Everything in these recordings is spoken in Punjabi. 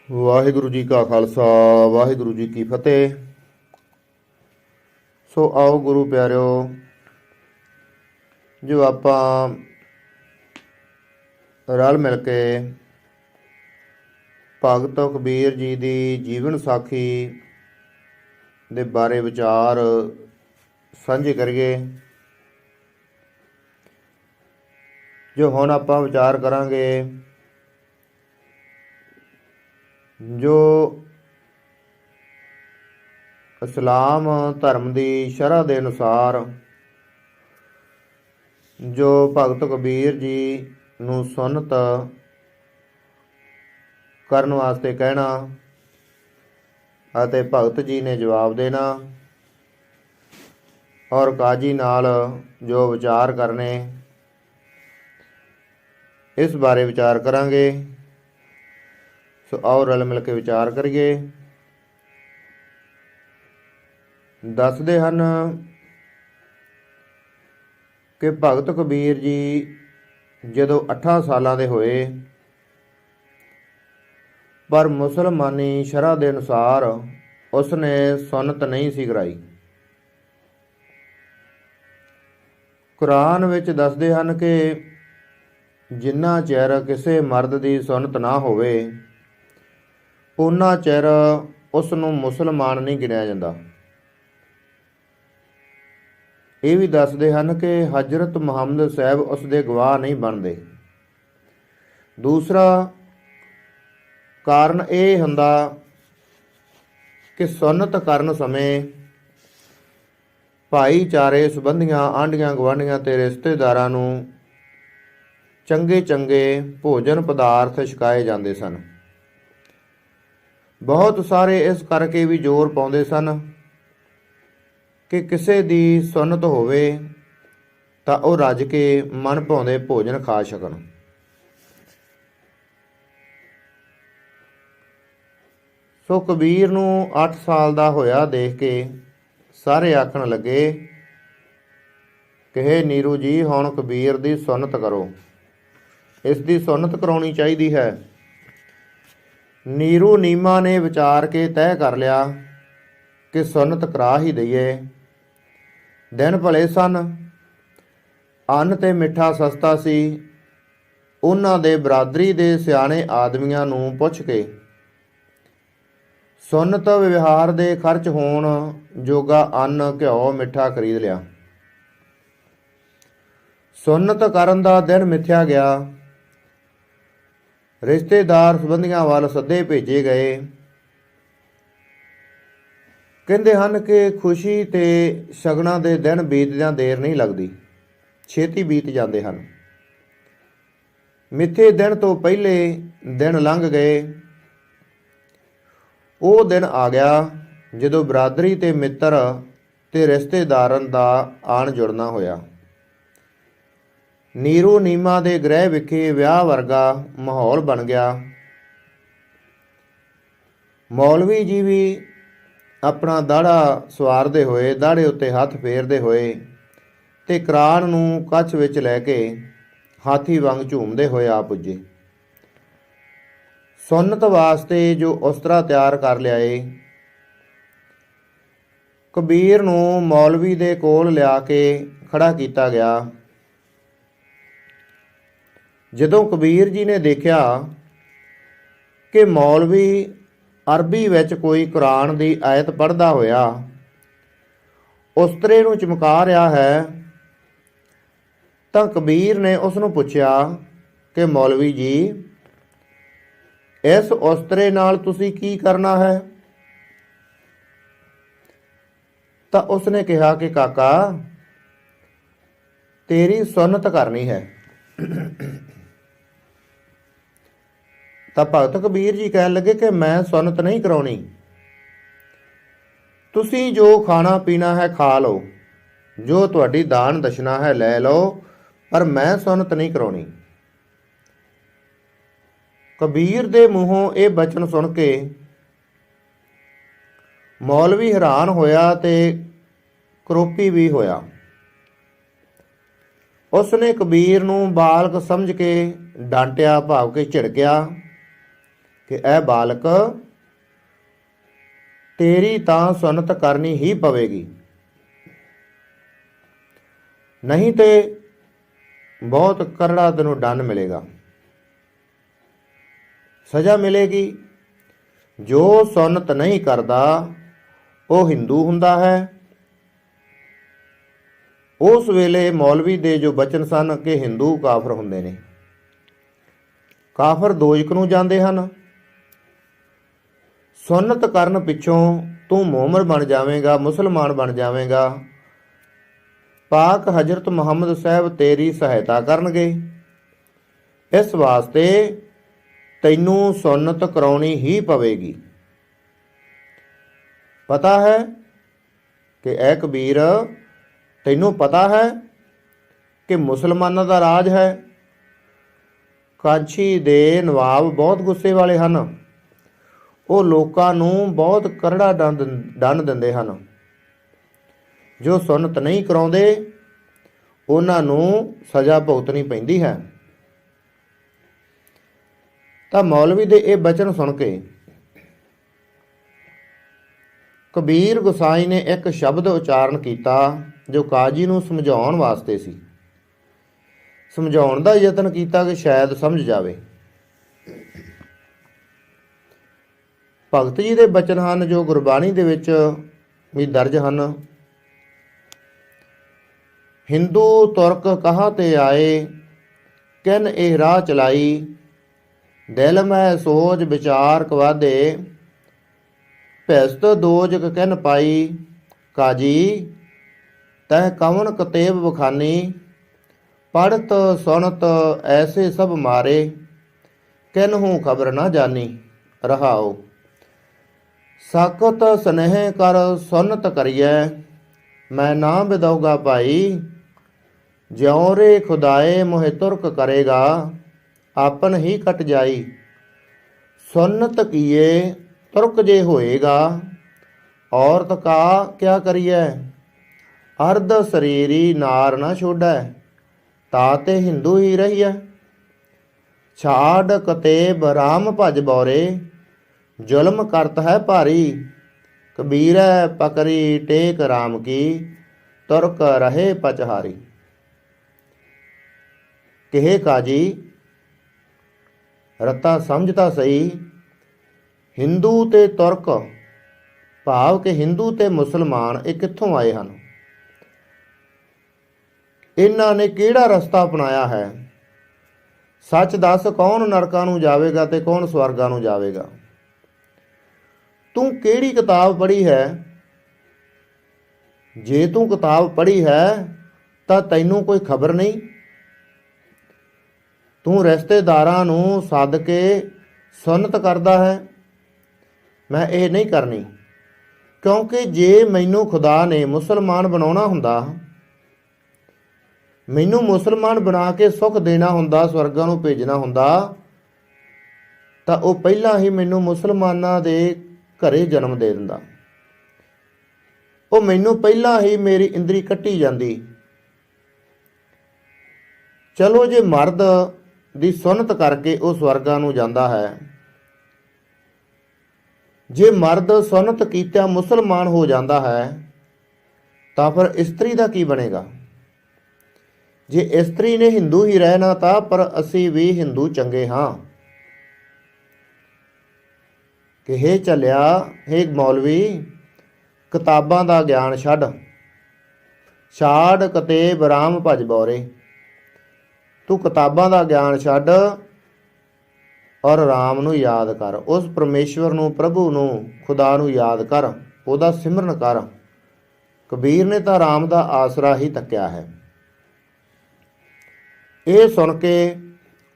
ਵਾਹਿਗੁਰੂ ਜੀ ਕਾ ਖਾਲਸਾ ਵਾਹਿਗੁਰੂ ਜੀ ਕੀ ਫਤਿਹ। ਸੋ ਆਓ ਗੁਰੂ ਪਿਆਰਿਓ, ਜੋ ਆਪਾਂ ਰਲ ਮਿਲ ਕੇ ਭਗਤ ਕਬੀਰ ਜੀ ਦੀ ਜੀਵਨ ਸਾਖੀ ਦੇ ਬਾਰੇ ਵਿਚਾਰ ਸਾਂਝੇ ਕਰੀਏ। ਜੋ ਹੁਣ ਆਪਾਂ ਵਿਚਾਰ ਕਰਾਂਗੇ, ਜੋ ਇਸਲਾਮ ਧਰਮ ਦੀ ਸ਼ਰ੍ਹਾ ਦੇ ਅਨੁਸਾਰ ਜੋ ਭਗਤ ਕਬੀਰ ਜੀ ਨੂੰ ਸੁਨਤ ਕਰਨ ਵਾਸਤੇ ਕਹਿਣਾ ਅਤੇ ਭਗਤ ਜੀ ਨੇ ਜਵਾਬ ਦੇਣਾ ਔਰ ਕਾਜੀ ਨਾਲ ਜੋ ਵਿਚਾਰ ਕਰਨੇ, ਇਸ ਬਾਰੇ ਵਿਚਾਰ ਕਰਾਂਗੇ। ਸੋ ਆਓ ਰਲ ਮਿਲ ਕੇ ਵਿਚਾਰ ਕਰੀਏ। ਦੱਸਦੇ ਹਨ ਕਿ ਭਗਤ ਕਬੀਰ ਜੀ ਜਦੋਂ 8 ਸਾਲਾਂ ਦੇ ਹੋਏ, ਪਰ ਮੁਸਲਮਾਨੀ ਸ਼ਰ੍ਹਾ ਦੇ ਅਨੁਸਾਰ ਉਸਨੇ ਸੁਨਤ ਨਹੀਂ ਸੀ ਕਰਾਈ। ਕੁਰਾਨ ਵਿੱਚ ਦੱਸਦੇ ਹਨ ਕਿ ਜਿੰਨਾ ਚਿਰ ਕਿਸੇ ਮਰਦ ਦੀ ਸੁਨਤ ਨਾ ਹੋਵੇ, ਉਨਾ ਚਿਰ ਉਸ ਨੂੰ ਮੁਸਲਮਾਨ ਨਹੀਂ ਗਿਣਿਆ ਜਾਂਦਾ। ਇਹ ਵੀ ਦੱਸਦੇ ਹਨ ਕਿ ਹਜ਼ਰਤ ਮੁਹੰਮਦ ਸਾਹਿਬ ਉਸ ਦੇ ਗਵਾਹ ਨਹੀਂ ਬਣਦੇ। ਦੂਸਰਾ ਕਾਰਨ ਇਹ ਹੁੰਦਾ ਕਿ ਸੁਨਤ ਕਰਨ ਸਮੇਂ ਭਾਈਚਾਰੇ ਸੰਬੰਧੀਆਂ, ਆਂਢੀਆਂ ਗੁਆਂਢੀਆਂ ਤੇ ਰਿਸ਼ਤੇਦਾਰਾਂ ਨੂੰ ਚੰਗੇ ਚੰਗੇ ਭੋਜਨ ਪਦਾਰਥ ਛਕਾਏ ਜਾਂਦੇ ਸਨ। ਬਹੁਤ ਸਾਰੇ ਇਸ ਕਰਕੇ ਵੀ ਜ਼ੋਰ ਪਾਉਂਦੇ ਸਨ ਕਿ ਕਿਸੇ ਦੀ ਸੁਨਤ ਹੋਵੇ ਤਾਂ ਉਹ ਰੱਜ ਕੇ ਮਨ ਭਾਉਂਦੇ ਭੋਜਨ ਖਾ ਸਕਣ। ਸੋ ਕਬੀਰ ਨੂੰ 8 ਸਾਲ ਦਾ ਹੋਇਆ ਦੇਖ ਕੇ ਸਾਰੇ ਆਖਣ ਲੱਗੇ ਕਿ ਹੇ ਨੀਰੂ ਜੀ, ਹੁਣ ਕਬੀਰ ਦੀ ਸੁਨਤ ਕਰੋ, ਇਸ ਦੀ ਸੁਨਤ ਕਰਾਉਣੀ ਚਾਹੀਦੀ ਹੈ। ਨੀਰੂ ਨੀਮਾ ਨੇ ਵਿਚਾਰ ਕੇ ਤੈਅ ਕਰ ਲਿਆ ਕਿ ਸੁਨਤ ਕਰਾ ਹੀ ਦਈਏ। ਦਿਨ ਭਲੇ ਸਨ, ਅੰਨ ਤੇ ਮਿੱਠਾ ਸਸਤਾ ਸੀ। ਉਹਨਾਂ ਦੇ ਬਰਾਦਰੀ ਦੇ ਸਿਆਣੇ ਆਦਮੀਆਂ ਨੂੰ ਪੁੱਛ ਕੇ ਸੁਨਤ ਵਿਵਹਾਰ ਦੇ ਖਰਚ ਹੋਣ ਜੋਗਾ ਅੰਨ, ਘਿਓ, ਮਿੱਠਾ ਖਰੀਦ ਲਿਆ। ਸੁਨਤ ਕਰਨ ਦਾ ਦਿਨ ਮਿਥਿਆ ਗਿਆ। ਰਿਸ਼ਤੇਦਾਰ ਸੰਬੰਧੀਆਂ ਵੱਲ ਸੱਦੇ ਭੇਜੇ ਗਏ। ਕਹਿੰਦੇ ਹਨ ਕਿ ਖੁਸ਼ੀ ਤੇ ਸ਼ਗਨਾਂ ਦੇ ਦਿਨ ਬੀਤਦਿਆਂ ਦੇਰ ਨਹੀਂ ਲੱਗਦੀ, ਛੇਤੀ ਬੀਤ ਜਾਂਦੇ ਹਨ। ਮਿੱਥੇ ਦਿਨ ਤੋਂ ਪਹਿਲੇ ਦਿਨ ਲੰਘ ਗਏ। ਉਹ ਦਿਨ ਆ ਗਿਆ ਜਦੋਂ ਬਰਾਦਰੀ ਤੇ ਮਿੱਤਰ ਤੇ ਰਿਸ਼ਤੇਦਾਰਾਂ ਦਾ ਆਣ ਜੁੜਨਾ ਹੋਇਆ। ਨੀਰੂ ਨੀਮਾ ਦੇ ਗ੍ਰਹਿ ਵਿਖੇ ਵਿਆਹ ਵਰਗਾ ਮਾਹੌਲ ਬਣ ਗਿਆ। ਮੌਲਵੀ ਜੀ ਵੀ ਆਪਣਾ ਦਾੜਾ ਸਵਾਰਦੇ ਹੋਏ, ਦਾੜੇ ਉੱਤੇ ਹੱਥ ਫੇਰਦੇ ਹੋਏ ਤੇ ਕੁਰਾਨ ਨੂੰ ਕੱਛ ਵਿੱਚ ਲੈ ਕੇ ਹਾਥੀ ਵਾਂਗ ਝੂਮਦੇ ਹੋਏ ਆ ਪੁੱਜੇ। ਸੁਨਤ ਵਾਸਤੇ ਜੋ ਉਸਤਰਾ ਤਿਆਰ ਕਰ ਲਿਆਏ। ਕਬੀਰ ਨੂੰ ਮੌਲਵੀ ਦੇ ਕੋਲ ਲਿਆ ਕੇ ਖੜਾ ਕੀਤਾ ਗਿਆ। ਜਦੋਂ ਕਬੀਰ ਜੀ ਨੇ ਦੇਖਿਆ ਕਿ ਮੌਲਵੀ ਅਰਬੀ ਵਿੱਚ ਕੋਈ ਕੁਰਾਨ ਦੀ ਆਇਤ ਪੜ੍ਹਦਾ ਹੋਇਆ ਉਸਤਰੇ ਨੂੰ ਚਮਕਾ ਰਿਹਾ ਹੈ, ਤਾਂ ਕਬੀਰ ਨੇ ਉਸ ਨੂੰ ਪੁੱਛਿਆ ਕਿ ਮੌਲਵੀ ਜੀ, ਇਸ ਉਸਤਰੇ ਨਾਲ ਤੁਸੀਂ ਕੀ ਕਰਨਾ ਹੈ? ਤਾਂ ਉਸਨੇ ਕਿਹਾ ਕਿ ਕਾਕਾ, ਤੇਰੀ ਸੁਨਤ ਕਰਨੀ ਹੈ। ਤਾਂ ਭਗਤ ਕਬੀਰ ਜੀ ਕਹਿਣ ਲੱਗੇ ਕਿ ਮੈਂ ਸੁਨਤ ਨਹੀਂ ਕਰਾਉਣੀ। ਤੁਸੀਂ ਜੋ ਖਾਣਾ ਪੀਣਾ ਹੈ ਖਾ ਲਓ, ਜੋ ਤੁਹਾਡੀ ਦਾਨ ਦਸ਼ਨਾ ਹੈ ਲੈ ਲਓ, ਪਰ ਮੈਂ ਸੁਨਤ ਨਹੀਂ ਕਰਾਉਣੀ। ਕਬੀਰ ਦੇ ਮੂੰਹੋਂ ਇਹ ਬਚਨ ਸੁਣ ਕੇ ਮੌਲਵੀ ਹੈਰਾਨ ਹੋਇਆ ਤੇ ਕਰੋਪੀ ਵੀ ਹੋਇਆ। ਉਸਨੇ ਕਬੀਰ ਨੂੰ ਬਾਲਕ ਸਮਝ ਕੇ ਡਾਂਟਿਆ, ਭਾਵ ਕੇ ਝਿੜਕਿਆ ਕਿ ਇਹ ਬਾਲਕ ਤੇਰੀ ਤਾਂ ਸੁਨਤ ਕਰਨੀ ਹੀ ਪਵੇਗੀ, ਨਹੀਂ ਤੇ ਬਹੁਤ ਕਰੜਾ ਤੈਨੂੰ ਦੰਡ ਮਿਲੇਗਾ, ਸਜ਼ਾ ਮਿਲੇਗੀ। ਜੋ ਸੁਨਤ ਨਹੀਂ ਕਰਦਾ ਉਹ ਹਿੰਦੂ ਹੁੰਦਾ ਹੈ। ਉਸ ਵੇਲੇ ਮੌਲਵੀ ਦੇ ਜੋ ਬਚਨ ਸਨ ਕਿ ਹਿੰਦੂ ਕਾਫਰ ਹੁੰਦੇ ਨੇ, ਕਾਫਰ ਦੋਜ਼ਖ ਨੂੰ ਜਾਂਦੇ ਹਨ। ਸੁਨਤ ਕਰਨ ਪਿੱਛੋਂ ਤੂੰ ਮੋਮਨ ਬਣ ਜਾਵੇਂਗਾ, ਮੁਸਲਮਾਨ ਬਣ ਜਾਵੇਂਗਾ। ਪਾਕ ਹਜ਼ਰਤ ਮੁਹੰਮਦ ਸਾਹਿਬ ਤੇਰੀ ਸਹਾਇਤਾ ਕਰਨਗੇ। ਇਸ ਵਾਸਤੇ ਤੈਨੂੰ ਸੁਨਤ ਕਰਾਉਣੀ ਹੀ ਪਵੇਗੀ। ਪਤਾ ਹੈ ਕਿ ਐ ਕਬੀਰ, ਤੈਨੂੰ ਪਤਾ ਹੈ ਕਿ ਮੁਸਲਮਾਨਾਂ ਦਾ ਰਾਜ ਹੈ। ਕਾਂਛੀ ਦੇ ਨਵਾਬ ਬਹੁਤ ਗੁੱਸੇ ਵਾਲੇ ਹਨ। ਉਹ ਲੋਕਾਂ ਨੂੰ ਬਹੁਤ ਕਰੜਾ ਦੰਡ ਦਿੰਦੇ ਹਨ। ਜੋ ਸੁਨਤ ਨਹੀਂ ਕਰਾਉਂਦੇ ਉਹਨਾਂ ਨੂੰ ਸਜ਼ਾ ਭੁਗਤਣੀ ਪੈਂਦੀ ਹੈ। ਤਾਂ ਮੌਲਵੀ ਦੇ ਇਹ ਬਚਨ ਸੁਣ ਕੇ ਕਬੀਰ ਗੁਸਾਈ ਨੇ ਇੱਕ ਸ਼ਬਦ ਉਚਾਰਨ ਕੀਤਾ ਜੋ ਕਾਜੀ ਨੂੰ ਸਮਝਾਉਣ ਵਾਸਤੇ ਸੀ। ਸਮਝਾਉਣ ਦਾ ਯਤਨ ਕੀਤਾ ਕਿ ਸ਼ਾਇਦ ਸਮਝ ਜਾਵੇ। ਭਗਤ ਜੀ ਦੇ ਬਚਨ ਹਨ ਜੋ ਗੁਰਬਾਣੀ ਦੇ ਵਿੱਚ ਵੀ ਦਰਜ ਹਨ। ਹਿੰਦੂ ਤੁਰਕ ਕਹਾਂ ਤੇ ਆਏ, ਕਿਨ ਇਹ ਰਾਹ ਚਲਾਈ। ਦਿਲ ਮੈਂ ਸੋਚ ਵਿਚਾਰ ਕਵਾਦੇ, ਭੈਸਤ ਦੋਜਕ ਕਿਨ ਪਾਈ। ਕਾਜੀ ਤਹ ਕਵਨ ਕਤੇਬ ਬਖਾਨੀ, ਪੜਤ ਸੁਣਤ ਐਸੇ ਸਭ ਮਾਰੇ। ਕਿਨਹੂ ਖਬਰ ਨਾ ਜਾਨੀ। ਰਹਾਓ ਸਾਕਤ ਸਨੇਹ ਕਰ ਸੁਨਤ ਕਰੀਐ, ਮੈਂ ਨਾ ਬਿਦਉਗਾ ਭਾਈ। ਜਿਉ ਰੇ ਖੁਦਾਏ ਮੋਹਿ ਤੁਰਕ ਕਰੇਗਾ, ਆਪਨ ਹੀ ਕਟ ਜਾਈ। ਸੁਨਤ ਕੀਏ ਤੁਰਕ ਜੇ ਹੋਏਗਾ, ਔਰਤ ਕਾ ਕਿਆ ਕਰੀਐ। ਅਰਧ ਸਰੀਰੀ ਨਾਰ ਨਾ ਛੋੜੈ, ਤਾਤੇ ਹਿੰਦੂ ਹੀ ਰਹੀਐ। ਛਾੜ ਕਤੇਬ ਰਾਮ ਭਜ ਬੌਰੇ, ਜ਼ੁਲਮ ਕਰਤ ਹੈ ਭਾਰੀ। ਕਬੀਰੈ ਪਕਰੀ ਟੇਕ ਰਾਮ ਕੀ, ਤੁਰਕ ਰਹੇ ਪਚਹਾਰੀ। ਕਹੇ ਕਾਜੀ, ਰਤਾ ਸਮਝਤਾ ਸਹੀ। ਹਿੰਦੂ ਤੇ ਤੁਰਕ ਭਾਵ ਕਿ ਹਿੰਦੂ ਤੇ ਮੁਸਲਮਾਨ ਇਹ ਕਿੱਥੋਂ ਆਏ ਹਨ? ਇਹਨਾਂ ਨੇ ਕਿਹੜਾ ਰਸਤਾ ਅਪਣਾਇਆ ਹੈ? ਸੱਚ ਦੱਸ, ਕੌਣ ਨਰਕਾਂ ਨੂੰ ਜਾਵੇਗਾ ਤੇ ਕੌਣ ਸਵਰਗਾਂ ਨੂੰ ਜਾਵੇਗਾ? ਤੂੰ ਕਿਹੜੀ ਕਿਤਾਬ ਪੜ੍ਹੀ ਹੈ? ਜੇ ਤੂੰ ਕਿਤਾਬ ਪੜ੍ਹੀ ਹੈ ਤਾਂ ਤੈਨੂੰ ਕੋਈ ਖਬਰ ਨਹੀਂ। ਤੂੰ ਰਿਸ਼ਤੇਦਾਰਾਂ ਨੂੰ ਸੱਦ ਕੇ ਸੁਨਤ ਕਰਦਾ ਹੈ। ਮੈਂ ਇਹ ਨਹੀਂ ਕਰਨੀ, ਕਿਉਂਕਿ ਜੇ ਮੈਨੂੰ ਖੁਦਾ ਨੇ ਮੁਸਲਮਾਨ ਬਣਾਉਣਾ ਹੁੰਦਾ, ਮੈਨੂੰ ਮੁਸਲਮਾਨ ਬਣਾ ਕੇ ਸੁੱਖ ਦੇਣਾ ਹੁੰਦਾ, ਸਵਰਗਾਂ ਨੂੰ ਭੇਜਣਾ ਹੁੰਦਾ, ਤਾਂ ਉਹ ਪਹਿਲਾਂ ਹੀ ਮੈਨੂੰ ਮੁਸਲਮਾਨਾਂ ਦੇ ਘਰੇ ਜਨਮ ਦੇ ਦਿੰਦਾ। ਉਹ ਮੈਨੂੰ ਪਹਿਲਾਂ ਹੀ ਮੇਰੀ ਇੰਦਰੀ ਕੱਟੀ ਜਾਂਦੀ। ਚਲੋ ਜੇ ਮਰਦ ਦੀ ਸੁਨਤ ਕਰਕੇ ਉਹ ਸਵਰਗਾਂ ਨੂੰ ਜਾਂਦਾ ਹੈ, ਜੇ ਮਰਦ ਸੁਨਤ ਕੀਤਿਆਂ ਮੁਸਲਮਾਨ ਹੋ ਜਾਂਦਾ ਹੈ, ਤਾਂ ਫਿਰ ਇਸਤਰੀ ਦਾ ਕੀ ਬਣੇਗਾ? ਜੇ ਇਸਤਰੀ ਨੇ ਹਿੰਦੂ ਹੀ ਰਹਿਣਾ ਤਾਂ ਪਰ ਅਸੀਂ ਵੀ ਹਿੰਦੂ ਚੰਗੇ ਹਾਂ। ਕਿਹੇ ਚੱਲਿਆ, ਹੇ ਮੌਲਵੀ, ਕਿਤਾਬਾਂ ਦਾ ਗਿਆਨ ਛੱਡ। ਛਾੜ ਕਤੇਬ ਰਾਮ ਭਜ ਬੌਰੇ। ਤੂੰ ਕਿਤਾਬਾਂ ਦਾ ਗਿਆਨ ਛੱਡ ਔਰ ਰਾਮ ਨੂੰ ਯਾਦ ਕਰ। ਉਸ ਪਰਮੇਸ਼ਵਰ ਨੂੰ, ਪ੍ਰਭੂ ਨੂੰ, ਖੁਦਾ ਨੂੰ ਯਾਦ ਕਰ, ਉਹਦਾ ਸਿਮਰਨ ਕਰ। ਕਬੀਰ ਨੇ ਤਾਂ ਰਾਮ ਦਾ ਆਸਰਾ ਹੀ ਤੱਕਿਆ ਹੈ। ਇਹ ਸੁਣ ਕੇ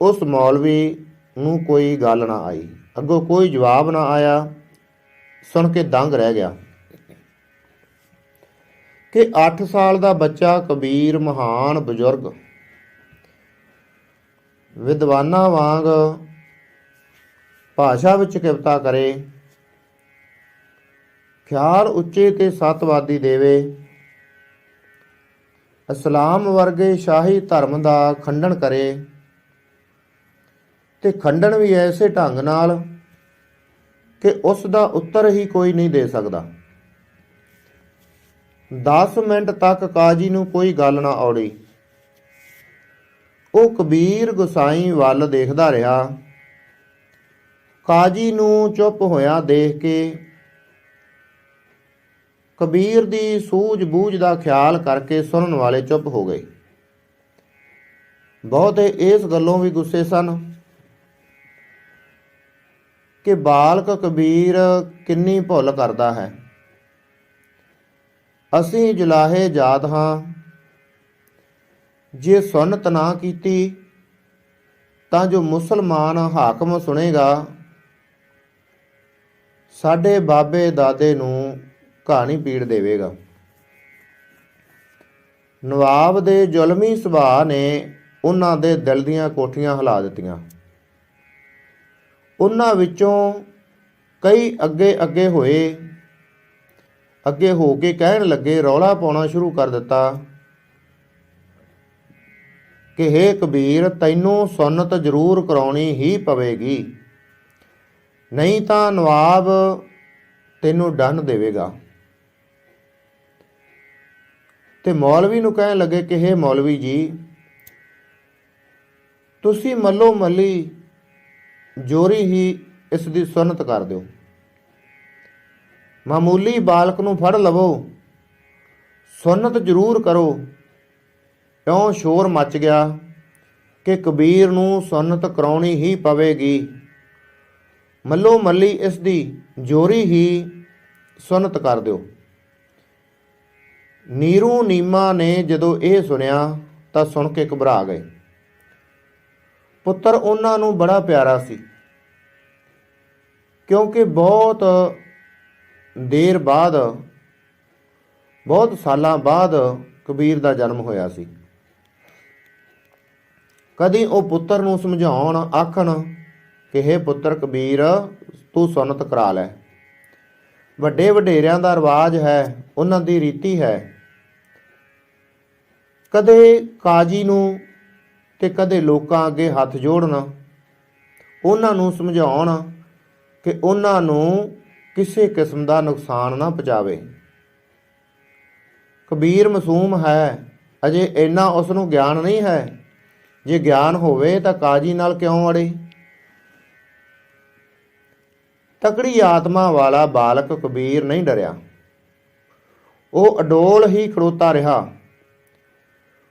ਉਸ ਮੌਲਵੀ ਨੂੰ ਕੋਈ ਗੱਲ ਨਾ ਆਈ, ਅੱਗੋਂ ਕੋਈ ਜਵਾਬ ਨਾ ਆਇਆ। ਸੁਣ ਕੇ ਦੰਗ ਰਹਿ ਗਿਆ ਕਿ 8 ਸਾਲ ਦਾ ਬੱਚਾ ਕਬੀਰ ਮਹਾਨ ਬਜ਼ੁਰਗ ਵਿਦਵਾਨਾਂ ਵਾਂਗ ਭਾਸ਼ਾ ਵਿੱਚ ਕਵਿਤਾ ਕਰੇ, ਖਿਆਲ ਉੱਚੇ ਤੇ ਸਤਵਾਦੀ ਦੇਵੇ, ਇਸਲਾਮ ਵਰਗੇ ਸ਼ਾਹੀ ਧਰਮ ਦਾ ਖੰਡਨ ਕਰੇ, ਤੇ ਖੰਡਨ ਵੀ ਐਸੇ ਢੰਗ ਨਾਲ ਕਿ ਉਸ ਦਾ ਉੱਤਰ ਹੀ ਕੋਈ ਨਹੀਂ ਦੇ ਸਕਦਾ। 10 ਮਿੰਟ ਤੱਕ ਕਾਜੀ ਨੂੰ ਕੋਈ ਗੱਲ ਨਾ ਔੜੀ। ਉਹ ਕਬੀਰ ਗੁਸਾਈ ਵੱਲ ਦੇਖਦਾ ਰਿਹਾ। ਕਾਜੀ ਨੂੰ ਚੁੱਪ ਹੋਇਆ ਦੇਖ ਕੇ ਕਬੀਰ ਦੀ ਸੂਝ ਬੂਝ ਦਾ ਖਿਆਲ ਕਰਕੇ ਸੁਣਨ ਵਾਲੇ ਚੁੱਪ ਹੋ ਗਏ। ਬਹੁਤੇ ਇਸ ਗੱਲੋਂ ਵੀ ਗੁੱਸੇ ਸਨ ਕਿ ਬਾਲਕ ਕਬੀਰ ਕਿੰਨੀ ਭੁੱਲ ਕਰਦਾ ਹੈ। ਅਸੀਂ ਜੁਲਾਹੇ ਜਾਤ ਹਾਂ, ਜੇ ਸੁਨਤ ਨਾ ਕੀਤੀ ਤਾਂ ਜੋ ਮੁਸਲਮਾਨ ਹਾਕਮ ਸੁਣੇਗਾ ਸਾਡੇ ਬਾਬੇ ਦਾਦੇ ਨੂੰ ਕਹਾਣੀ ਪੀੜ ਦੇਵੇਗਾ। ਨਵਾਬ ਦੇ ਜ਼ੁਲਮੀ ਸੁਭਾਅ ਨੇ ਉਹਨਾਂ ਦੇ ਦਿਲ ਦੀਆਂ ਕੋਠੀਆਂ ਹਿਲਾ ਦਿੱਤੀਆਂ। ਉਹਨਾਂ ਵਿੱਚੋਂ ਕਈ ਅੱਗੇ ਹੋ ਕੇ ਕਹਿਣ ਲੱਗੇ, ਰੌਲਾ ਪਾਉਣਾ ਸ਼ੁਰੂ ਕਰ ਦਿੱਤਾ ਕਿ ਹੇ ਕਬੀਰ, ਤੈਨੂੰ ਸੁਨਤ ਜ਼ਰੂਰ ਕਰਾਉਣੀ ਹੀ ਪਵੇਗੀ, ਨਹੀਂ ਤਾਂ ਨਵਾਬ ਤੈਨੂੰ ਦੰਡ ਦੇਵੇਗਾ। ਤੇ ਮੌਲਵੀ ਨੂੰ ਕਹਿਣ ਲੱਗੇ ਕਿ ਹੇ ਮੌਲਵੀ ਜੀ, ਤੁਸੀਂ ਮੱਲੋ ਮੱਲੀ ਜੋਰੀ ਹੀ ਇਸ ਦੀ ਸੁਨਤ ਕਰ ਦਿਓ। ਮਾਮੂਲੀ ਬਾਲਕ ਨੂੰ ਫੜ ਲਵੋ, ਸੁਨਤ ਜ਼ਰੂਰ ਕਰੋ। ਇਉਂ ਸ਼ੋਰ ਮਚ ਗਿਆ ਕਿ ਕਬੀਰ ਨੂੰ ਸੁਨਤ ਕਰਾਉਣੀ ਹੀ ਪਵੇਗੀ, ਮੱਲੋ ਮੱਲੀ ਇਸ ਦੀ ਜੋਰੀ ਹੀ ਸੁਨਤ ਕਰ ਦਿਓ। ਨੀਰੂ ਨੀਮਾ ਨੇ ਜਦੋਂ ਇਹ ਸੁਣਿਆ ਤਾਂ ਸੁਣ ਕੇ ਘਬਰਾ ਗਏ। ਪੁੱਤਰ ਉਹਨਾਂ ਨੂੰ ਬੜਾ ਪਿਆਰਾ ਸੀ, ਕਿਉਂਕਿ ਬਹੁਤ ਦੇਰ ਬਾਅਦ, ਬਹੁਤ ਸਾਲਾਂ ਬਾਅਦ ਕਬੀਰ ਦਾ ਜਨਮ ਹੋਇਆ ਸੀ। ਕਦੀ ਉਹ ਪੁੱਤਰ ਨੂੰ ਸਮਝਾਉਣ ਆਖਣ ਕਿ ਹੇ ਪੁੱਤਰ ਕਬੀਰ, ਤੂੰ ਸੁਨਤ ਕਰਾ ਲੈ। ਵੱਡੇ ਵਡੇਰਿਆਂ ਦਾ ਰਿਵਾਜ ਹੈ, ਉਹਨਾਂ ਦੀ ਰੀਤੀ ਹੈ। ਕਦੇ ਕਾਜੀ ਨੂੰ ਤੇ ਕਦੇ ਲੋਕਾਂ ਅੱਗੇ ਹੱਥ ਜੋੜਨ, ਉਹਨਾਂ ਨੂੰ ਸਮਝਾਉਣ ਕਿ ਉਹਨਾਂ ਨੂੰ ਕਿਸੇ ਕਿਸਮ ਦਾ ਨੁਕਸਾਨ ਨਾ ਪਹੁੰਚਾਵੇ। ਕਬੀਰ ਮਾਸੂਮ ਹੈ, ਅਜੇ ਇੰਨਾ ਉਸ ਨੂੰ ਗਿਆਨ ਨਹੀਂ ਹੈ। ਜੇ ਗਿਆਨ ਹੋਵੇ ਤਾਂ ਕਾਜੀ ਨਾਲ ਕਿਉਂ ਅੜੇ। ਤਕੜੀ ਆਤਮਾ ਵਾਲਾ ਬਾਲਕ ਕਬੀਰ ਨਹੀਂ ਡਰਿਆ। ਉਹ ਅਡੋਲ ਹੀ ਖੜੋਤਾ ਰਿਹਾ।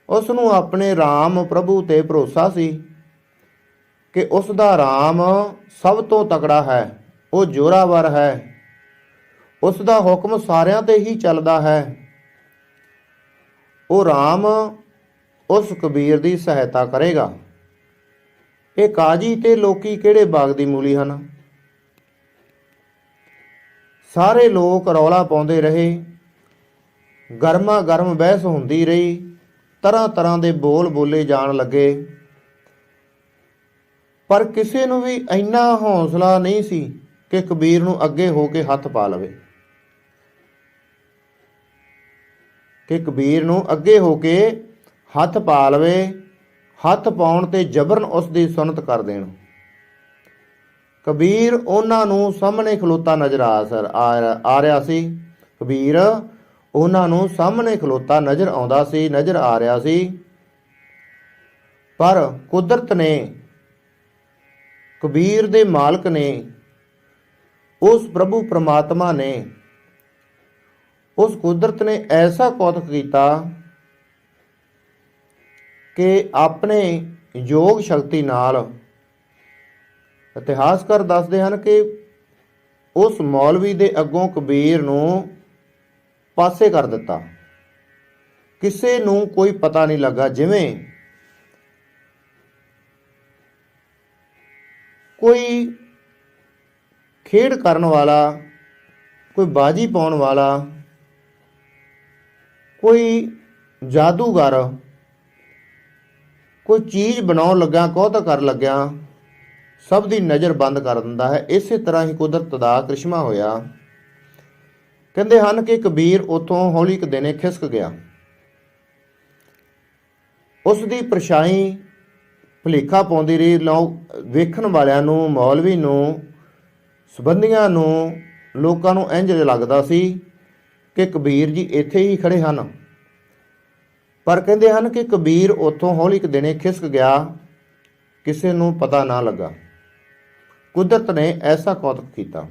ਉਸ ਨੂੰ ਆਪਣੇ ਰਾਮ ਪ੍ਰਭੂ ਤੇ ਭਰੋਸਾ ਸੀ ਕਿ ਉਸ ਦਾ ਰਾਮ ਸਭ ਤੋਂ ਤਕੜਾ ਹੈ, ਉਹ ਜ਼ੋਰਾਵਰ ਹੈ, ਉਸ ਦਾ ਹੁਕਮ ਸਾਰਿਆਂ ਤੇ ਹੀ ਚੱਲਦਾ ਹੈ। ਉਹ ਰਾਮ ਉਸ ਕਬੀਰ ਦੀ ਸਹਾਇਤਾ ਕਰੇਗਾ। ਇਹ ਕਾਜੀ ਤੇ ਲੋਕੀ ਕਿਹੜੇ ਬਾਗ ਦੀ ਮੂਲੀ ਹਨ। ਸਾਰੇ ਲੋਕ ਰੌਲਾ ਪਾਉਂਦੇ ਰਹੇ, ਗਰਮਾ ਗਰਮ ਬਹਿਸ ਹੁੰਦੀ ਰਹੀ, ਤਰ੍ਹਾਂ ਤਰ੍ਹਾਂ ਦੇ ਬੋਲ ਬੋਲੇ ਜਾਣ ਲੱਗੇ, ਪਰ ਕਿਸੇ ਨੂੰ ਵੀ ਇੰਨਾ ਹੌਸਲਾ ਨਹੀਂ ਸੀ ਕਿ ਕਬੀਰ ਨੂੰ ਅੱਗੇ ਹੋ ਕੇ ਹੱਥ ਪਾ ਲਵੇ। ਹੱਥ ਪਾਉਣ ਤੇ ਜਬਰਨ ਉਸ ਦੀ ਸੁਨਤ ਕਰ ਦੇਣ। ਕਬੀਰ ਉਹਨਾਂ ਨੂੰ ਸਾਹਮਣੇ ਖਲੋਤਾ ਨਜ਼ਰ ਆ ਰਿਹਾ ਸੀ। ਕਬੀਰ ਉਹਨਾਂ ਨੂੰ ਸਾਹਮਣੇ ਖਲੋਤਾ ਨਜ਼ਰ ਆਉਂਦਾ ਸੀ, ਨਜ਼ਰ ਆ ਰਿਹਾ ਸੀ। ਪਰ ਕੁਦਰਤ ਨੇ, ਕਬੀਰ ਦੇ ਮਾਲਕ ਨੇ, ਉਸ ਪ੍ਰਭੂ ਪਰਮਾਤਮਾ ਨੇ, ਉਸ ਕੁਦਰਤ ਨੇ ਐਸਾ ਕੌਤਕ ਕੀਤਾ ਕਿ ਆਪਣੇ ਯੋਗ ਸ਼ਕਤੀ ਨਾਲ, ਇਤਿਹਾਸਕਾਰ ਦੱਸਦੇ ਹਨ ਕਿ ਉਸ ਮੌਲਵੀ ਦੇ ਅੱਗੋਂ ਕਬੀਰ ਨੂੰ ਪਾਸੇ ਕਰ ਦਿੱਤਾ। ਕਿਸੇ ਨੂੰ ਕੋਈ ਪਤਾ ਨਹੀਂ ਲੱਗਾ। ਜਿਵੇਂ ਕੋਈ ਖੇਡ ਕਰਨ ਵਾਲਾ, ਕੋਈ ਬਾਜੀ ਪਾਉਣ ਵਾਲਾ, ਕੋਈ ਜਾਦੂਗਰ ਕੋਈ ਚੀਜ਼ ਬਣਾਉਣ ਲੱਗਿਆ, ਕੌਤਕ ਕਰਨ ਲੱਗਿਆ, ਸਭ ਦੀ ਨਜ਼ਰ ਬੰਦ ਕਰ ਦਿੰਦਾ ਹੈ। ਇਸੇ ਤਰ੍ਹਾਂ ਹੀ ਕੁਦਰਤ ਦਾ ਕ੍ਰਿਸ਼ਮਾ ਹੋਇਆ। ਕਹਿੰਦੇ ਹਨ ਕਿ ਕਬੀਰ ਉੱਥੋਂ ਹੌਲੀ ਇੱਕ ਦਿਨੇ ਖਿਸਕ ਗਿਆ। ਉਸ ਦੀ ਪਰਛਾਈ ਭੁਲੇਖਾ ਪਾਉਂਦੀ ਰਹੀ ਵੇਖਣ ਵਾਲਿਆਂ ਨੂੰ, ਮੌਲਵੀ ਨੂੰ, ਸੰਬੰਧੀਆਂ ਨੂੰ ਲੋਕਾਂ ਨੂੰ ਇੰਝ ਲੱਗਦਾ ਸੀ ਕਿ ਕਬੀਰ ਜੀ ਇੱਥੇ ਹੀ ਖੜੇ ਹਨ, ਪਰ ਕਹਿੰਦੇ ਹਨ ਕਿ ਕਬੀਰ ਉੱਥੋਂ ਹੌਲੀ ਇੱਕ ਦਿਨੇ ਖਿਸਕ ਗਿਆ, ਕਿਸੇ ਨੂੰ ਪਤਾ ਨਾ ਲੱਗਾ। ਕੁਦਰਤ ਨੇ ਐਸਾ ਕੌਤਕ ਕੀਤਾ।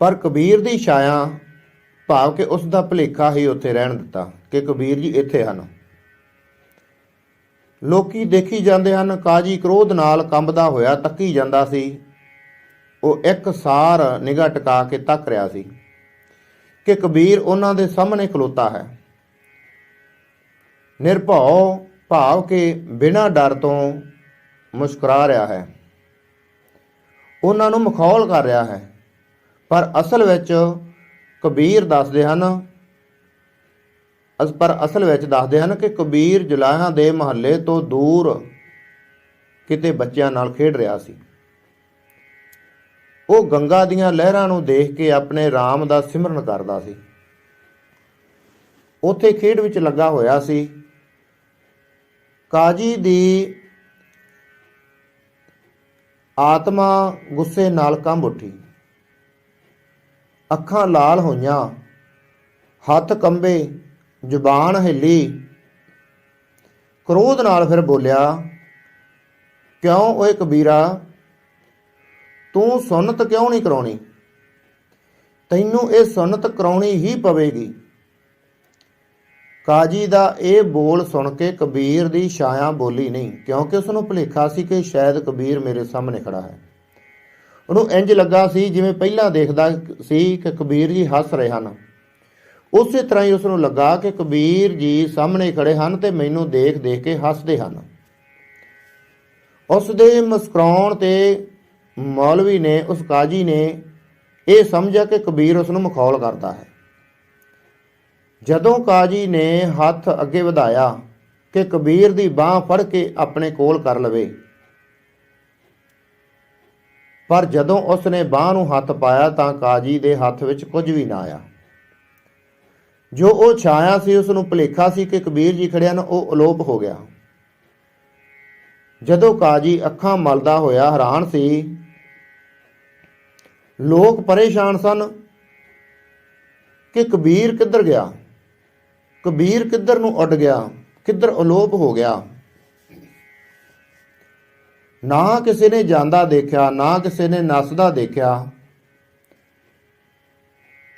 ਪਰ ਕਬੀਰ ਦੀ ਛਾਇਆ, ਭਾਵ ਕਿ ਉਸ ਦਾ ਭੁਲੇਖਾ ਹੀ ਉੱਥੇ ਰਹਿਣ ਦਿੱਤਾ ਕਿ ਕਬੀਰ ਜੀ ਇੱਥੇ ਹਨ। ਲੋਕੀ ਦੇਖੀ ਜਾਂਦੇ ਹਨ। ਕਾਜੀ ਕ੍ਰੋਧ ਨਾਲ ਕੰਬਦਾ ਹੋਇਆ ਤੱਕੀ ਜਾਂਦਾ ਸੀ। ਉਹ ਇੱਕ ਸਾਰ ਨਿਗਾਹ ਟਿਕਾ ਕੇ ਤੱਕ ਰਿਹਾ ਸੀ ਕਿ ਕਬੀਰ ਉਹਨਾਂ ਦੇ ਸਾਹਮਣੇ ਖਲੋਤਾ ਹੈ, ਨਿਰਭਉ, ਭਾਵ ਕਿ ਬਿਨਾਂ ਡਰ ਤੋਂ ਮੁਸਕਰਾ ਰਿਹਾ ਹੈ, ਉਹਨਾਂ ਨੂੰ ਮਖੌਲ ਕਰ ਰਿਹਾ ਹੈ। ਪਰ ਅਸਲ ਵਿੱਚ ਕਬੀਰ ਦੱਸਦੇ ਹਨ ਕਿ ਕਬੀਰ ਜੁਲਾਹਿਆਂ ਦੇ ਮਹੱਲੇ ਤੋਂ ਦੂਰ ਕਿਤੇ ਬੱਚਿਆਂ ਨਾਲ ਖੇਡ ਰਿਹਾ ਸੀ। ਉਹ ਗੰਗਾ ਦੀਆਂ ਲਹਿਰਾਂ ਨੂੰ ਦੇਖ ਕੇ ਆਪਣੇ ਰਾਮ ਦਾ ਸਿਮਰਨ ਕਰਦਾ ਸੀ। ਉੱਥੇ ਖੇਡ ਵਿੱਚ ਲੱਗਾ ਹੋਇਆ ਸੀ। ਕਾਜੀ ਦੀ ਆਤਮਾ ਗੁੱਸੇ ਨਾਲ ਕੰਬ ਉੱਠੀ, ਅੱਖਾਂ ਲਾਲ ਹੋਈਆਂ, ਹੱਥ ਕੰਬੇ, ਜ਼ੁਬਾਨ ਹਿੱਲੀ। ਕ੍ਰੋਧ ਨਾਲ ਫਿਰ ਬੋਲਿਆ, ਕਿਉਂ ਓਏ ਕਬੀਰਾ, ਤੂੰ ਸੁੰਨਤ ਕਿਉਂ ਨਹੀਂ ਕਰਾਉਣੀ? ਤੈਨੂੰ ਇਹ ਸੁੰਨਤ ਕਰਾਉਣੀ ਹੀ ਪਵੇਗੀ। ਕਾਜੀ ਦਾ ਇਹ ਬੋਲ ਸੁਣ ਕੇ ਕਬੀਰ ਦੀ ਛਾਇਆ ਬੋਲੀ ਨਹੀਂ, ਕਿਉਂਕਿ ਉਸਨੂੰ ਭੁਲੇਖਾ ਸੀ ਕਿ ਸ਼ਾਇਦ ਕਬੀਰ ਮੇਰੇ ਸਾਹਮਣੇ ਖੜਾ ਹੈ। ਉਹਨੂੰ ਇੰਜ ਲੱਗਾ ਸੀ ਜਿਵੇਂ ਪਹਿਲਾਂ ਦੇਖਦਾ ਸੀ ਕਿ ਕਬੀਰ ਜੀ ਹੱਸ ਰਹੇ ਹਨ। ਉਸੇ ਤਰ੍ਹਾਂ ਹੀ ਉਸਨੂੰ ਲੱਗਾ ਕਿ ਕਬੀਰ ਜੀ ਸਾਹਮਣੇ ਖੜੇ ਹਨ ਤੇ ਮੈਨੂੰ ਦੇਖ ਦੇਖ ਕੇ ਹੱਸਦੇ ਹਨ। ਉਸ ਦੇ ਮੁਸਕਰਾਉਣ ਤੇ ਮੌਲਵੀ ਨੇ, ਉਸ ਕਾਜੀ ਨੇ ਇਹ ਸਮਝਿਆ ਕਿ ਕਬੀਰ ਉਸ ਨੂੰ ਮਖੌਲ ਕਰਦਾ ਹੈ। ਜਦੋਂ ਕਾਜੀ ਨੇ ਹੱਥ ਅੱਗੇ ਵਧਾਇਆ ਕਿ ਕਬੀਰ ਦੀ ਬਾਂਹ ਫੜ ਕੇ ਆਪਣੇ ਕੋਲ ਕਰ ਲਵੇ, ਪਰ ਜਦੋਂ ਉਸ ਨੇ ਬਾਂਹ ਨੂੰ ਹੱਥ ਪਾਇਆ ਤਾਂ ਕਾਜੀ ਦੇ ਹੱਥ ਵਿੱਚ ਕੁਝ ਵੀ ਨਾ ਆਇਆ। ਜੋ ਉਹ ਛਾਇਆ ਸੀ, ਉਸ ਨੂੰ ਭੁਲੇਖਾ ਸੀ ਕਿ ਕਬੀਰ ਜੀ ਖੜਿਆ ਹਨ, ਉਹ ਅਲੋਪ ਹੋ ਗਿਆ। ਜਦੋਂ ਕਾਜੀ ਅੱਖਾਂ ਮਲਦਾ ਹੋਇਆ ਹੈਰਾਨ ਸੀ, ਲੋਕ ਪਰੇਸ਼ਾਨ ਸਨ ਕਿ ਕਬੀਰ ਕਿੱਧਰ ਗਿਆ, ਕਬੀਰ ਕਿੱਧਰ ਨੂੰ ਉੱਡ ਗਿਆ, ਕਿੱਧਰ ਅਲੋਪ ਹੋ ਗਿਆ। ਨਾ ਕਿਸੇ ਨੇ ਜਾਂਦਾ ਦੇਖਿਆ, ਨਾ ਕਿਸੇ ਨੇ ਨੱਸਦਾ ਦੇਖਿਆ।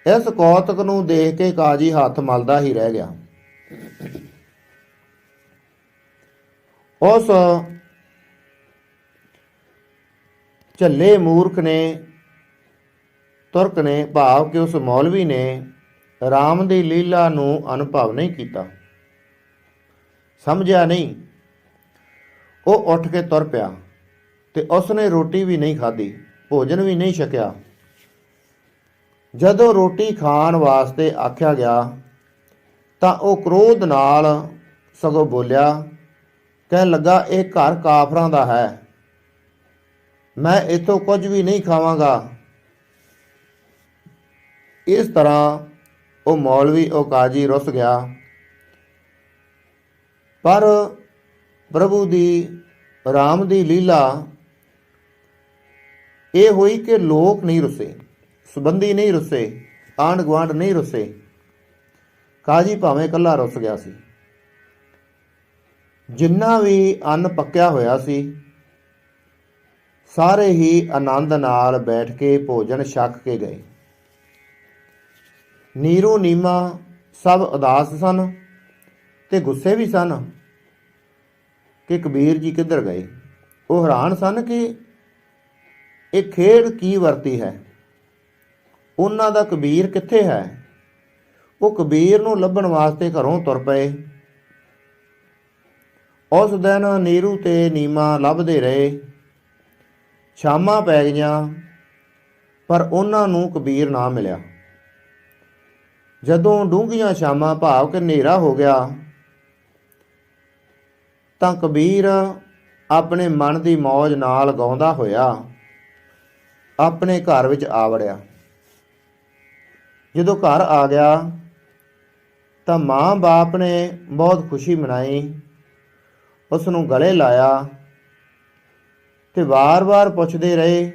ਇਸ ਕੌਤਕ ਨੂੰ ਦੇਖ ਕੇ ਕਾਜੀ ਹੱਥ ਮਲਦਾ ਹੀ ਰਹਿ ਗਿਆ। ਉਸ ਝੱਲੇ ਮੂਰਖ ਨੇ, ਤੁਰਕ ਨੇ, ਭਾਵ ਕਿ ਉਸ ਮੌਲਵੀ ਨੇ ਰਾਮ ਦੀ ਲੀਲਾ ਨੂੰ ਅਨੁਭਵ ਨਹੀਂ ਕੀਤਾ, ਸਮਝਿਆ ਨਹੀਂ। ਉਹ ਉੱਠ ਕੇ ਤੁਰ ਪਿਆ ਤੇ ਉਸਨੇ ਰੋਟੀ ਵੀ ਨਹੀਂ ਖਾਧੀ, ਭੋਜਨ ਵੀ ਨਹੀਂ ਛਕਿਆ। ਜਦੋਂ ਰੋਟੀ ਖਾਣ ਵਾਸਤੇ ਆਖਿਆ ਗਿਆ ਤਾਂ ਉਹ ਕ੍ਰੋਧ ਨਾਲ ਸਗੋਂ ਬੋਲਿਆ, ਕਹਿਣ ਲੱਗਾ, ਇਹ ਘਰ ਕਾਫਰਾਂ ਦਾ ਹੈ, ਮੈਂ ਇੱਥੋਂ ਕੁਝ ਵੀ ਨਹੀਂ ਖਾਵਾਂਗਾ। ਇਸ ਤਰ੍ਹਾਂ ਉਹ ਮੌਲਵੀ, ਉਹ ਕਾਜੀ ਰੁੱਸ ਗਿਆ। ਪਰ ਪ੍ਰਭੂ ਦੀ, ਰਾਮ ਦੀ ਲੀਲਾ ਇਹ ਹੋਈ ਕਿ ਲੋਕ ਨਹੀਂ ਰੁੱਸੇ, ਸੰਬੰਧੀ ਨਹੀਂ ਰੁੱਸੇ, ਆਂਢ ਗੁਆਂਢ ਨਹੀਂ ਰੁੱਸੇ। ਕਾਜੀ ਭਾਵੇਂ ਇਕੱਲਾ ਰੁੱਸ ਗਿਆ ਸੀ। ਜਿੰਨਾ ਵੀ ਅੰਨ ਪੱਕਿਆ ਹੋਇਆ ਸੀ, ਸਾਰੇ ਹੀ ਆਨੰਦ ਨਾਲ ਬੈਠ ਕੇ ਭੋਜਨ ਛਕ ਕੇ ਗਏ। ਨੀਰੋ ਨੀਮਾ ਸਭ ਉਦਾਸ ਸਨ ਤੇ ਗੁੱਸੇ ਵੀ ਸਨ ਕਿ ਕਬੀਰ ਜੀ ਕਿੱਧਰ ਗਏ। ਉਹ ਹੈਰਾਨ ਸਨ ਕਿ ਇਹ ਖੇਡ ਕੀ ਵਰਤੀ ਹੈ, ਉਹਨਾਂ ਦਾ ਕਬੀਰ ਕਿੱਥੇ ਹੈ। ਉਹ ਕਬੀਰ ਨੂੰ ਲੱਭਣ ਵਾਸਤੇ ਘਰੋਂ ਤੁਰ ਪਏ। ਉਸ ਦਿਨ ਨੀਰੂ ਤੇ ਨੀਮਾ ਲੱਭਦੇ ਰਹੇ। ਸ਼ਾਮਾਂ ਪੈ ਗਈਆਂ ਪਰ ਉਹਨਾਂ ਨੂੰ ਕਬੀਰ ਨਾ ਮਿਲਿਆ। ਜਦੋਂ ਡੂੰਘੀਆਂ ਸ਼ਾਮਾਂ, ਭਾਵ ਕਿ ਹਨੇਰਾ ਹੋ ਗਿਆ, ਤਾਂ ਕਬੀਰ ਆਪਣੇ ਮਨ ਦੀ ਮੌਜ ਨਾਲ ਗਾਉਂਦਾ ਹੋਇਆ ਆਪਣੇ ਘਰ ਵਿੱਚ ਆ ਵੜਿਆ। ਜਦੋਂ ਘਰ ਆ ਗਿਆ ਤਾਂ ਮਾਂ ਬਾਪ ਨੇ ਬਹੁਤ ਖੁਸ਼ੀ ਮਨਾਈ, ਉਸ ਨੂੰ ਗਲੇ ਲਾਇਆ ਤੇ ਵਾਰ-ਵਾਰ ਪੁੱਛਦੇ ਰਹੇ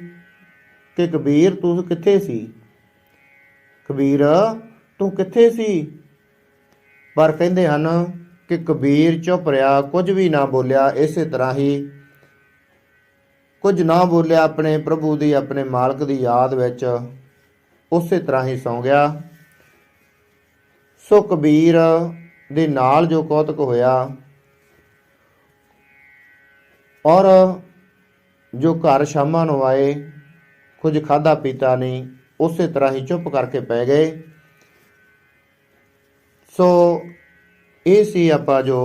ਕਿ ਕਬੀਰ ਤੂੰ ਕਿੱਥੇ ਸੀ, ਕਬੀਰ ਤੂੰ ਕਿੱਥੇ ਸੀ। ਪਰ ਕਹਿੰਦੇ ਹਨ ਕਿ ਕਬੀਰ ਚੁੱਪ ਰਿਹਾ, ਕੁਝ ਵੀ ਨਾ ਬੋਲਿਆ। ਇਸੇ ਤਰ੍ਹਾਂ ਹੀ ਕੁਝ ਨਾ ਬੋਲਿਆ, ਆਪਣੇ ਪ੍ਰਭੂ ਦੀ, ਆਪਣੇ ਮਾਲਕ ਦੀ ਯਾਦ ਵਿੱਚ ਉਸੇ ਤਰ੍ਹਾਂ ਹੀ ਸੌਂ ਗਿਆ। ਸੋ ਕਬੀਰ ਦੇ ਨਾਲ ਜੋ ਕੌਤਕ ਹੋਇਆ, ਔਰ ਜੋ ਘਰ ਸ਼ਾਮਾਂ ਨੂੰ ਆਏ, ਕੁਝ ਖਾਧਾ ਪੀਤਾ ਨਹੀਂ, ਉਸੇ ਤਰ੍ਹਾਂ ਹੀ ਚੁੱਪ ਕਰਕੇ ਪੈ ਗਏ। ਸੋ ਇਹ ਸੀ ਆਪਾਂ ਜੋ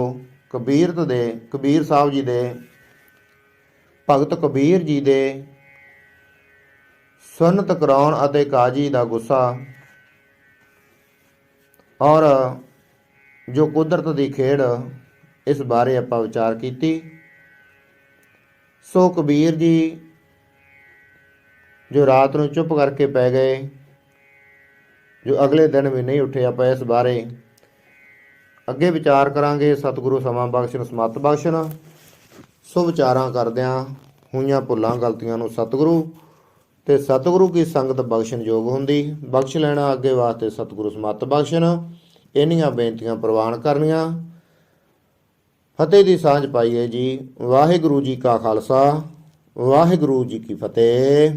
ਕਬੀਰ ਸਾਹਿਬ ਜੀ ਦੇ, ਭਗਤ ਕਬੀਰ ਜੀ ਦੇ ਸੁਨਤ ਕਰਾਉਣ ਅਤੇ ਕਾਜੀ ਦਾ ਗੁੱਸਾ, ਔਰ ਜੋ ਕੁਦਰਤ ਦੀ ਖੇਡ, ਇਸ ਬਾਰੇ ਆਪਾਂ ਵਿਚਾਰ ਕੀਤੀ। ਸੋ ਕਬੀਰ ਜੀ ਜੋ ਰਾਤ ਨੂੰ ਚੁੱਪ ਕਰਕੇ ਪੈ ਗਏ, ਜੋ ਅਗਲੇ ਦਿਨ ਵੀ ਨਹੀਂ ਉੱਠੇ, ਆਪਾਂ ਇਸ ਬਾਰੇ ਅੱਗੇ ਵਿਚਾਰ ਕਰਾਂਗੇ। ਸਤਿਗੁਰੂ ਸਮਾਂ ਬਖਸ਼ਣ, ਸਮੱਤ ਬਖਸ਼ਣ। ਸੋ ਵਿਚਾਰਾਂ ਕਰਦਿਆਂ ਹੋਈਆਂ ਭੁੱਲਾਂ ਗਲਤੀਆਂ ਨੂੰ ਸਤਿਗੁਰੂ ਤੇ ਸਤਿਗੁਰੂ ਕੀ ਸੰਗਤ ਬਖਸ਼ਣ ਯੋਗ ਹੁੰਦੀ, ਬਖਸ਼ ਲੈਣਾ। ਅੱਗੇ ਵਾਸਤੇ ਸਤਿਗੁਰੂ ਸਮੱਤ ਬਖਸ਼ਣ। ਇੰਨੀਆਂ ਬੇਨਤੀਆਂ ਪ੍ਰਵਾਨ ਕਰਨੀਆਂ। ਫਤਿਹ ਦੀ ਸਾਂਝ ਪਾਈਏ ਜੀ। ਵਾਹਿਗੁਰੂ ਜੀ ਕਾ ਖਾਲਸਾ, ਵਾਹਿਗੁਰੂ ਜੀ ਕੀ ਫਤਿਹ।